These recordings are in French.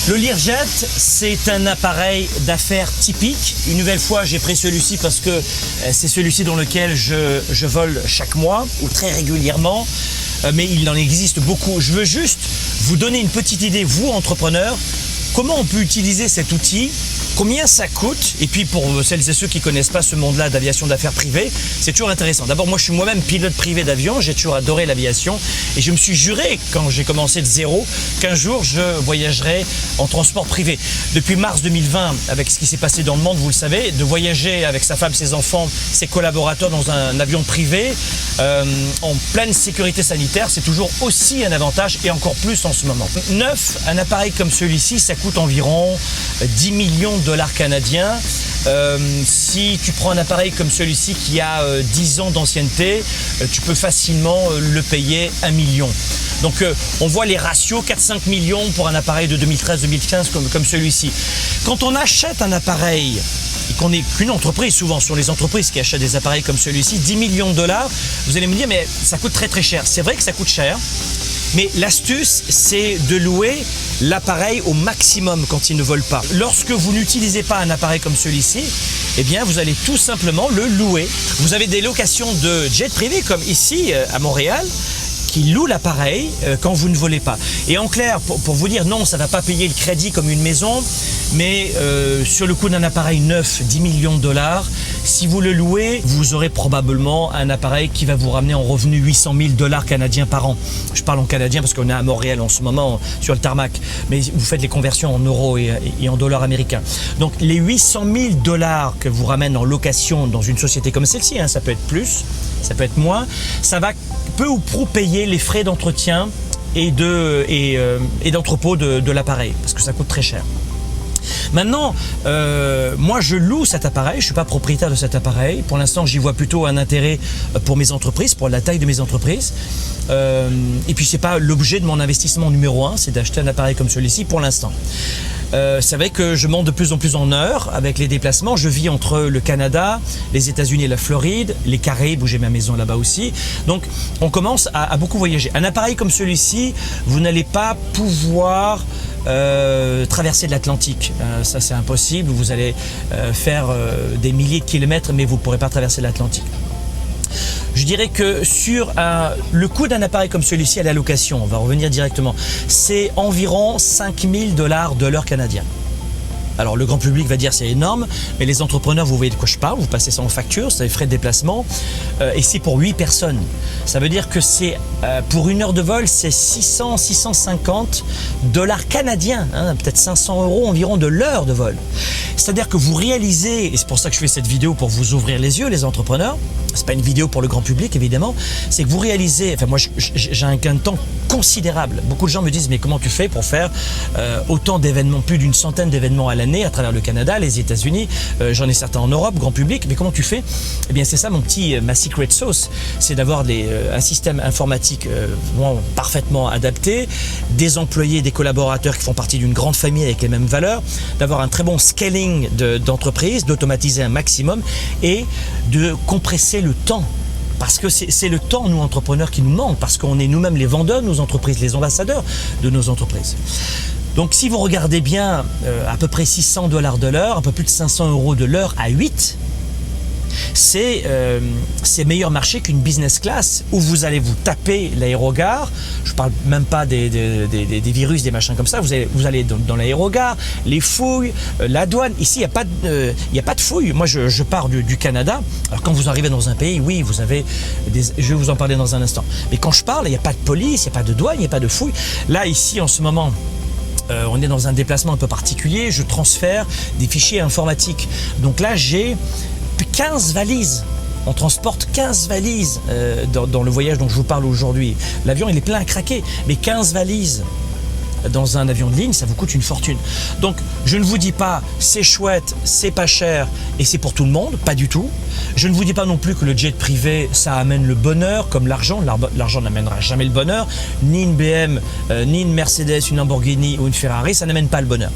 Le Learjet, c'est un appareil d'affaires typique. Une nouvelle fois, j'ai pris celui-ci parce que c'est celui-ci dans lequel je vole chaque mois ou très régulièrement. Mais il en existe beaucoup. Je veux juste vous donner une petite idée, vous, entrepreneurs, comment on peut utiliser cet outil, combien ça coûte, et puis pour celles et ceux qui ne connaissent pas ce monde-là d'aviation d'affaires privée, c'est toujours intéressant. D'abord, moi je suis moi-même pilote privé d'avion, j'ai toujours adoré l'aviation, et je me suis juré, quand j'ai commencé de zéro, qu'un jour je voyagerai en transport privé. Depuis mars 2020, avec ce qui s'est passé dans le monde, vous le savez, de voyager avec sa femme, ses enfants, ses collaborateurs dans un avion privé, en pleine sécurité sanitaire, c'est toujours aussi un avantage, et encore plus en ce moment. Neuf, un appareil comme celui-ci, ça coûte environ 10 millions de dollars canadiens. Si tu prends un appareil comme celui-ci qui a 10 ans d'ancienneté, tu peux facilement le payer 1 million. Donc on voit les ratios, 4-5 millions pour un appareil de 2013-2015 comme celui-ci. Quand on achète un appareil, et qu'on n'est qu'une entreprise, souvent sur les entreprises qui achètent des appareils comme celui-ci, 10 millions de dollars, vous allez me dire mais ça coûte très très cher. C'est vrai que ça coûte cher. Mais l'astuce, c'est de louer l'appareil au maximum quand il ne vole pas. Lorsque vous n'utilisez pas un appareil comme celui-ci, eh bien, vous allez tout simplement le louer. Vous avez des locations de jets privés, comme ici à Montréal, qui louent l'appareil quand vous ne volez pas. Et en clair, pour vous dire, non, ça ne va pas payer le crédit comme une maison, mais sur le coût d'un appareil neuf, 10 millions de dollars, si vous le louez, vous aurez probablement un appareil qui va vous ramener en revenu 800 000 dollars canadiens par an. Je parle en canadien parce qu'on est à Montréal en ce moment sur le tarmac, mais vous faites les conversions en euros et en dollars américains. Donc les 800 000 dollars que vous ramène en location dans une société comme celle-ci, ça peut être plus, ça peut être moins, ça va peu ou prou payer les frais d'entretien et d'entrepôt de l'appareil, parce que ça coûte très cher. Maintenant, moi je loue cet appareil, je ne suis pas propriétaire de cet appareil. Pour l'instant, j'y vois plutôt un intérêt pour mes entreprises, pour la taille de mes entreprises. Et puis, ce n'est pas l'objet de mon investissement numéro 1, c'est d'acheter un appareil comme celui-ci pour l'instant. C'est vrai que je monte de plus en plus en heures avec les déplacements. Je vis entre le Canada, les États-Unis et la Floride, les Caraïbes où j'ai ma maison là-bas aussi. Donc, on commence à beaucoup voyager. Un appareil comme celui-ci, vous n'allez pas pouvoir traverser de l'Atlantique. Ça, c'est impossible. Vous allez faire des milliers de kilomètres, mais vous ne pourrez pas traverser l'Atlantique. Je dirais que sur le coût d'un appareil comme celui-ci à la location, on va revenir directement, c'est environ 5 000 dollars de l'heure canadien. Alors le grand public va dire c'est énorme, mais les entrepreneurs, vous voyez de quoi je parle, vous passez ça en facture, c'est des frais de déplacement, et c'est pour 8 personnes. Ça veut dire que c'est pour une heure de vol, c'est 600-650 dollars canadiens, peut-être 500 euros environ de l'heure de vol. C'est-à-dire que vous réalisez, et c'est pour ça que je fais cette vidéo pour vous ouvrir les yeux, les entrepreneurs, c'est pas une vidéo pour le grand public évidemment, c'est que vous réalisez, enfin moi j'ai un gain de temps considérable. Beaucoup de gens me disent mais comment tu fais pour faire autant d'événements, plus d'une centaine d'événements à l'année à travers le Canada, les États-Unis, j'en ai certains en Europe, grand public, mais comment tu fais? Eh bien c'est ça ma secret sauce, c'est d'avoir un système informatique parfaitement adapté, des employés, des collaborateurs qui font partie d'une grande famille avec les mêmes valeurs, d'avoir un très bon scaling d'entreprise, d'automatiser un maximum et de compresser le temps. Parce que c'est le temps, nous, entrepreneurs, qui nous manque, parce qu'on est nous-mêmes les vendeurs de nos entreprises, les ambassadeurs de nos entreprises. Donc, si vous regardez bien, à peu près 600 dollars de l'heure, un peu plus de 500 euros de l'heure à 8, c'est meilleur marché qu'une business class où vous allez vous taper l'aérogare. Je ne parle même pas des virus, des machins comme ça. Vous allez dans l'aérogare, les fouilles, la douane. Ici, il n'y a pas de fouilles. Moi, je pars du Canada. Alors, quand vous arrivez dans un pays, oui, vous avez je vais vous en parler dans un instant. Mais quand je parle, il n'y a pas de police, il n'y a pas de douane, il n'y a pas de fouilles. Là, ici, en ce moment, on est dans un déplacement un peu particulier. Je transfère des fichiers informatiques. Donc là, j'ai 15 valises. On transporte 15 valises dans le voyage dont je vous parle aujourd'hui. L'avion, il est plein à craquer, mais 15 valises dans un avion de ligne, ça vous coûte une fortune. Donc, je ne vous dis pas c'est chouette, c'est pas cher et c'est pour tout le monde, pas du tout. Je ne vous dis pas non plus que le jet privé, ça amène le bonheur comme l'argent. L'argent n'amènera jamais le bonheur. Ni une BM, ni une Mercedes, une Lamborghini ou une Ferrari, ça n'amène pas le bonheur.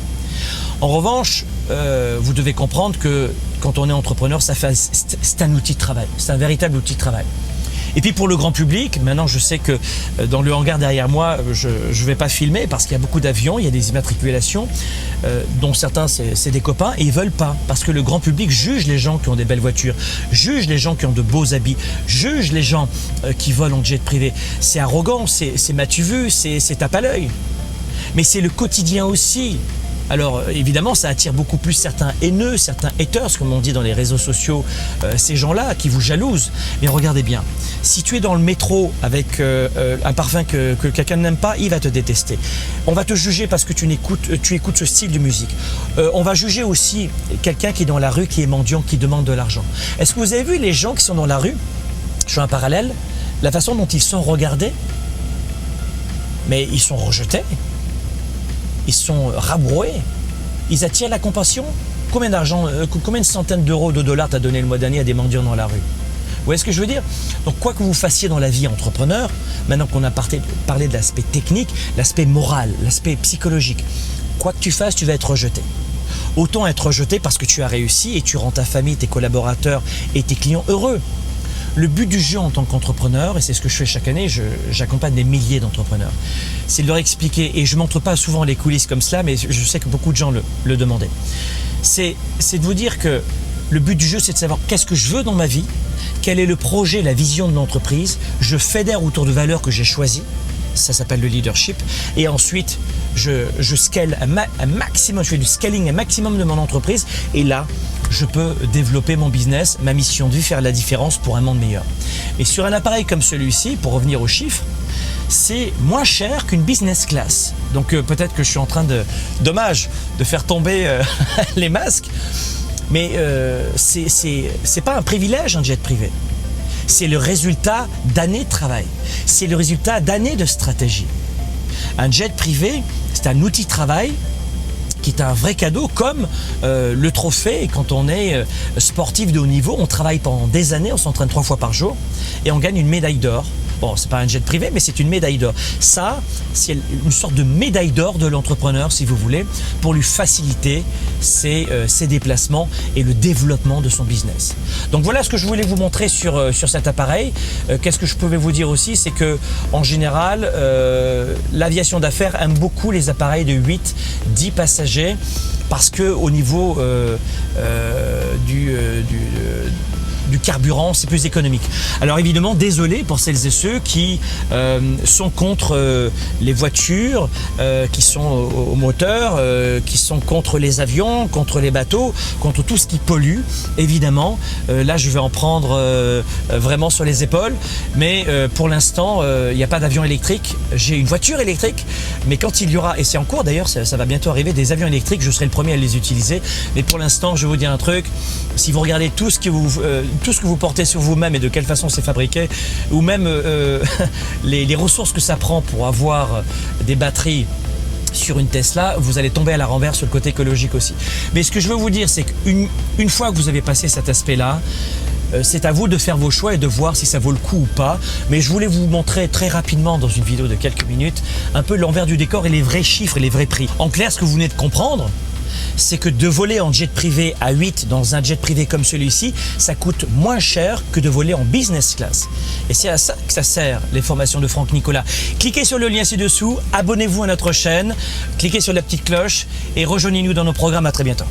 En revanche, vous devez comprendre que quand on est entrepreneur, c'est un outil de travail. C'est un véritable outil de travail. Et puis pour le grand public, maintenant je sais que dans le hangar derrière moi, je ne vais pas filmer parce qu'il y a beaucoup d'avions, il y a des immatriculations, dont certains c'est des copains, et ils veulent pas. Parce que le grand public juge les gens qui ont des belles voitures, juge les gens qui ont de beaux habits, juge les gens qui volent en jet privé. C'est arrogant, c'est m'as-tu vu, c'est tape à l'œil. Mais c'est le quotidien aussi. Alors évidemment ça attire beaucoup plus certains haineux, certains haters comme on dit dans les réseaux sociaux, ces gens-là qui vous jalousent. Mais regardez bien, si tu es dans le métro avec un parfum que quelqu'un n'aime pas, il va te détester. On va te juger parce que tu écoutes ce style de musique. On va juger aussi quelqu'un qui est dans la rue, qui est mendiant, qui demande de l'argent. Est-ce que vous avez vu les gens qui sont dans la rue? Je fais un parallèle, la façon dont ils sont regardés, mais ils sont rejetés. Ils sont rabroués, ils attirent la compassion. Combien d'argent, combien de centaines d'euros, de dollars t'as donné le mois dernier à des mendiants dans la rue? Vous voyez ce que je veux dire? Donc quoi que vous fassiez dans la vie entrepreneur, maintenant qu'on a parlé de l'aspect technique, l'aspect moral, l'aspect psychologique, quoi que tu fasses, tu vas être rejeté. Autant être rejeté parce que tu as réussi et tu rends ta famille, tes collaborateurs et tes clients heureux. Le but du jeu en tant qu'entrepreneur, et c'est ce que je fais chaque année, j'accompagne des milliers d'entrepreneurs, c'est de leur expliquer, et je ne montre pas souvent les coulisses comme cela, mais je sais que beaucoup de gens le demandaient. C'est de vous dire que le but du jeu, c'est de savoir qu'est-ce que je veux dans ma vie, quel est le projet, la vision de l'entreprise, je fédère autour de valeurs que j'ai choisies, ça s'appelle le leadership, et ensuite je scale un maximum, je fais du scaling un maximum de mon entreprise, et là, je peux développer mon business, ma mission de vie, faire la différence pour un monde meilleur. Mais sur un appareil comme celui-ci, pour revenir aux chiffres, c'est moins cher qu'une business class. Donc peut-être que je suis en train dommage, de faire tomber les masques, mais c'est pas un privilège un jet privé. C'est le résultat d'années de travail. C'est le résultat d'années de stratégie. Un jet privé, c'est un outil de travail qui est un vrai cadeau, comme le trophée. Et quand on est sportif de haut niveau, on travaille pendant des années, on s'entraîne 3 fois par jour et on gagne une médaille d'or. Bon, c'est pas un jet privé, mais c'est une médaille d'or. Ça, c'est une sorte de médaille d'or de l'entrepreneur, si vous voulez, pour lui faciliter ses déplacements et le développement de son business. Donc voilà ce que je voulais vous montrer sur cet appareil. Qu'est-ce que je pouvais vous dire aussi, c'est que en général, l'aviation d'affaires aime beaucoup les appareils de 8-10 passagers parce que au niveau du carburant, c'est plus économique. Alors évidemment, désolé pour celles et ceux qui sont contre les voitures, qui sont au moteur, qui sont contre les avions, contre les bateaux, contre tout ce qui pollue. Évidemment, là je vais en prendre vraiment sur les épaules, mais pour l'instant, il n'y a pas d'avion électrique. J'ai une voiture électrique, mais quand il y aura, et c'est en cours d'ailleurs, ça va bientôt arriver, des avions électriques, je serai le premier à les utiliser. Mais pour l'instant, je vais vous dire un truc, si vous regardez tout ce que vous portez sur vous-même et de quelle façon c'est fabriqué, ou même les ressources que ça prend pour avoir des batteries sur une Tesla, vous allez tomber à la renverse sur le côté écologique aussi. Mais ce que je veux vous dire, c'est qu'une fois que vous avez passé cet aspect-là, c'est à vous de faire vos choix et de voir si ça vaut le coup ou pas. Mais je voulais vous montrer très rapidement dans une vidéo de quelques minutes un peu l'envers du décor et les vrais chiffres et les vrais prix. En clair, ce que vous venez de comprendre, c'est que de voler en jet privé à 8 dans un jet privé comme celui-ci, ça coûte moins cher que de voler en business class. Et c'est à ça que ça sert, les formations de Franck Nicolas. Cliquez sur le lien ci-dessous, abonnez-vous à notre chaîne, cliquez sur la petite cloche et rejoignez-nous dans nos programmes. À très bientôt.